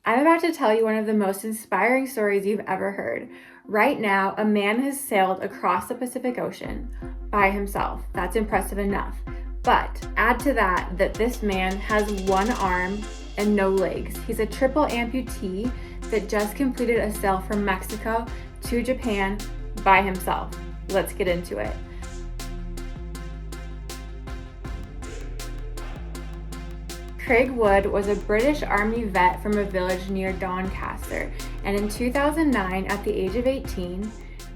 I'm about to tell you one of the most inspiring stories you've ever heard. Right now, a man has sailed across the Pacific Ocean by himself. That's impressive enough. But add to that this man has one arm and no legs. He's a triple amputee that just completed a sail from Mexico to Japan by himself. Let's get into it. Craig Wood was a British Army vet from a village near Doncaster, and in 2009, at the age of 18,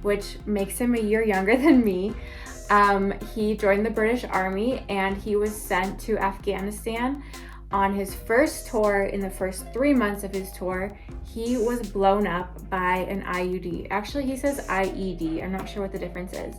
which makes him a year younger than me, he joined the British Army and he was sent to Afghanistan. On his first tour, in the first 3 months of his tour, he was blown up by an IUD. Actually, he says IED. I'm not sure what the difference is.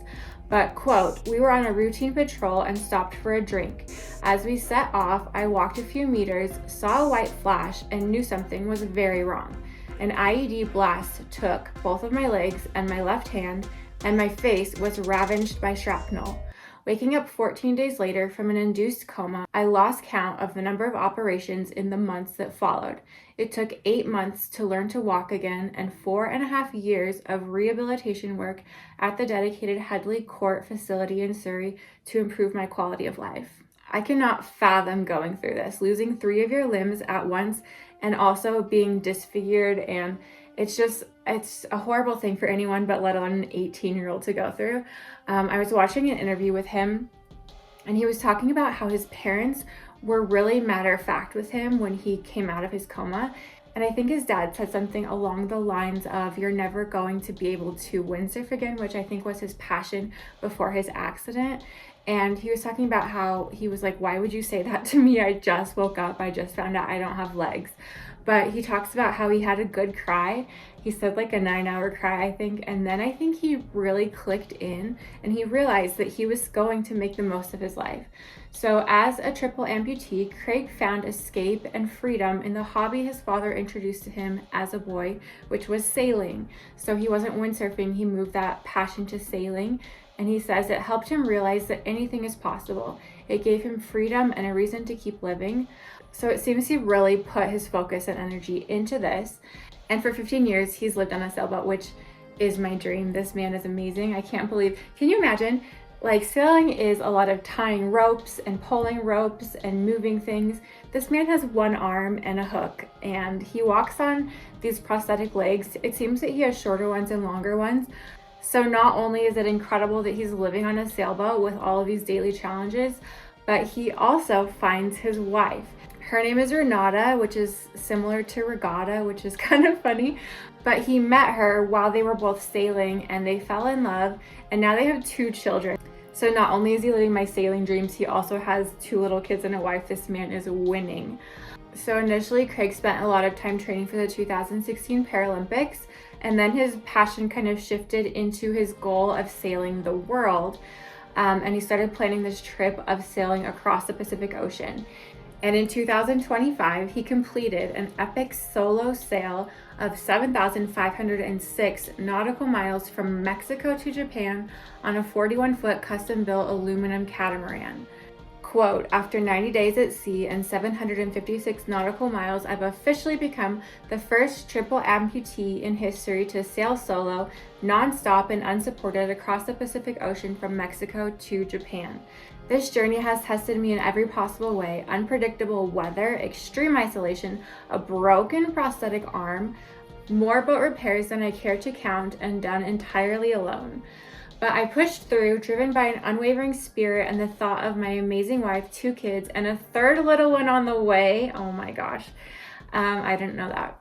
But, quote, "We were on a routine patrol and stopped for a drink. As we set off, I walked a few meters, saw a white flash, and knew something was very wrong. An IED blast took both of my legs and my left hand, and my face was ravaged by shrapnel. Waking up 14 days later from an induced coma, I lost count of the number of operations in the months that followed. It took 8 months to learn to walk again and 4.5 years of rehabilitation work at the dedicated Headley Court facility in Surrey to improve my quality of life." I cannot fathom going through this, losing 3 of your limbs at once and also being disfigured, and it's a horrible thing for anyone, but let alone an 18-year-old to go through. I was watching an interview with him, and he was talking about how his parents were really matter of fact with him when he came out of his coma. And I think his dad said something along the lines of, "You're never going to be able to windsurf again," which I think was his passion before his accident. And he was talking about how he was like, "Why would you say that to me? I just woke up. I just found out I don't have legs." But he talks about how he had a good cry. He said like a 9-hour cry, I think. And then I think he really clicked in and he realized that he was going to make the most of his life. So as a triple amputee, Craig found escape and freedom in the hobby his father introduced to him as a boy, which was sailing. So he wasn't windsurfing, he moved that passion to sailing. And he says it helped him realize that anything is possible. It gave him freedom and a reason to keep living. So it seems he really put his focus and energy into this. And for 15 years, he's lived on a sailboat, which is my dream. This man is amazing. I can't believe, can you imagine? Like, sailing is a lot of tying ropes and pulling ropes and moving things. This man has one arm and a hook, and he walks on these prosthetic legs. It seems that he has shorter ones and longer ones. So not only is it incredible that he's living on a sailboat with all of these daily challenges, but he also finds his wife. Her name is Renata, which is similar to regatta, which is kind of funny. But he met her while they were both sailing and they fell in love, and now they have 2 children. So not only is he living my sailing dreams, he also has 2 little kids and a wife. This man is winning. So initially, Craig spent a lot of time training for the 2016 Paralympics, and then his passion kind of shifted into his goal of sailing the world. And he started planning this trip of sailing across the Pacific Ocean. And in 2025, he completed an epic solo sail of 7,506 nautical miles from Mexico to Japan on a 41-foot custom-built aluminum catamaran. Quote, "After 90 days at sea and 756 nautical miles, I've officially become the first triple amputee in history to sail solo, non-stop and unsupported across the Pacific Ocean from Mexico to Japan. This journey has tested me in every possible way: unpredictable weather, extreme isolation, a broken prosthetic arm, more boat repairs than I care to count, and done entirely alone. But I pushed through, driven by an unwavering spirit and the thought of my amazing wife, 2 kids, and a 3rd little one on the way." Oh my gosh. I didn't know that.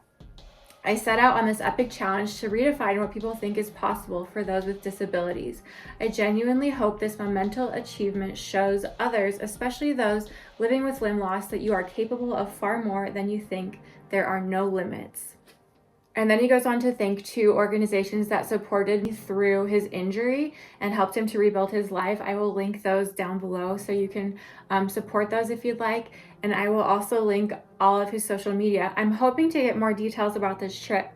"I set out on this epic challenge to redefine what people think is possible for those with disabilities. I genuinely hope this monumental achievement shows others, especially those living with limb loss, that you are capable of far more than you think. There are no limits." And then he goes on to thank 2 organizations that supported me through his injury and helped him to rebuild his life. I will link those down below so you can support those if you'd like. And I will also link all of his social media. I'm hoping to get more details about this trip.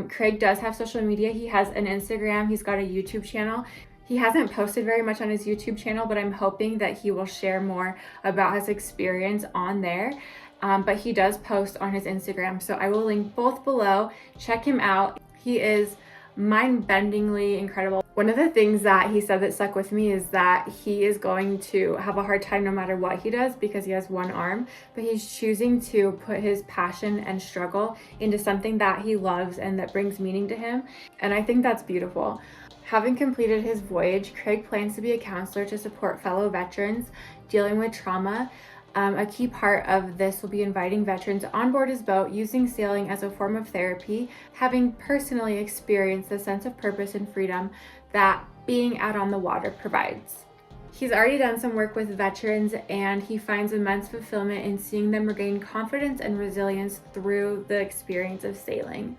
Craig does have social media. He has an Instagram. He's got a YouTube channel. He hasn't posted very much on his YouTube channel, but I'm hoping that he will share more about his experience on there. but he does post on his Instagram. So I will link both below. Check him out. He is mind-bendingly incredible. One of the things that he said that stuck with me is that he is going to have a hard time no matter what he does because he has one arm, but he's choosing to put his passion and struggle into something that he loves and that brings meaning to him. And I think that's beautiful. Having completed his voyage, Craig plans to be a counselor to support fellow veterans dealing with trauma. A key part of this will be inviting veterans on board his boat, using sailing as a form of therapy, having personally experienced the sense of purpose and freedom that being out on the water provides. He's already done some work with veterans, and he finds immense fulfillment in seeing them regain confidence and resilience through the experience of sailing.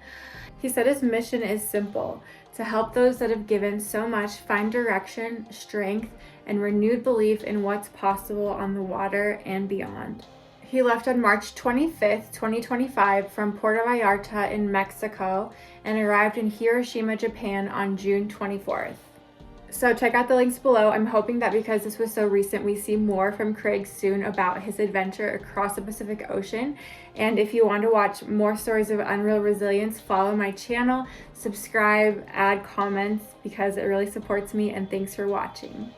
He said his mission is simple: to help those that have given so much find direction, strength, and renewed belief in what's possible on the water and beyond. He left on March 25th, 2025 from Puerto Vallarta in Mexico and arrived in Hiroshima, Japan on June 24th. So check out the links below. I'm hoping that because this was so recent, we see more from Craig soon about his adventure across the Pacific Ocean. And if you want to watch more stories of unreal resilience, follow my channel, subscribe, add comments, because it really supports me, and thanks for watching.